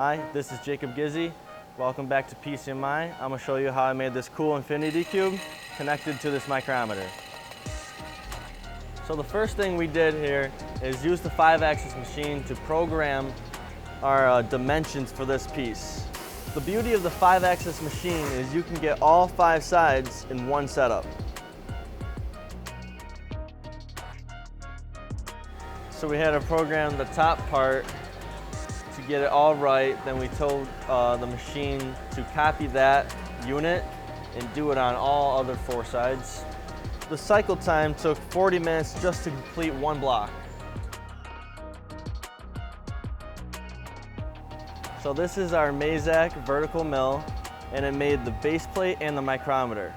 Hi, this is Jacob Gizzi. Welcome back to PCMI. I'm going to show you how I made this cool infinity cube connected to this micrometer. So the first thing we did here is use the 5-axis machine to program our dimensions for this piece. The beauty of the 5-axis machine is you can get all 5 sides in one setup. So we had to program the top part to get it all right. Then we told the machine to copy that unit and do it on all other 4 sides. The cycle time took 40 minutes just to complete one block. So this is our Mazak vertical mill, and it made the base plate and the micrometer,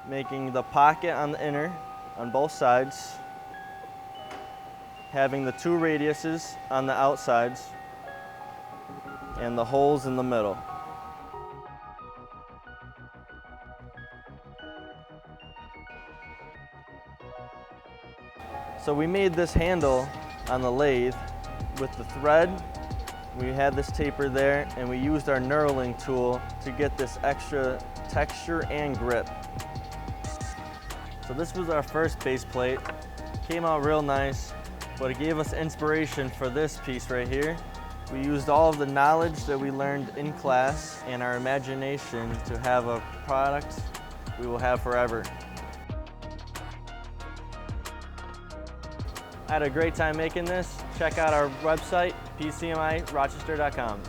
making the pocket on the inner on both sides, having the 2 radiuses on the outsides, and the holes in the middle. So we made this handle on the lathe with the thread. We had this taper there, and we used our knurling tool to get this extra texture and grip. So this was our first base plate. Came out real nice, but it gave us inspiration for this piece right here. We used all of the knowledge that we learned in class and our imagination to have a product we will have forever. I had a great time making this. Check out our website, PCMIRochester.com.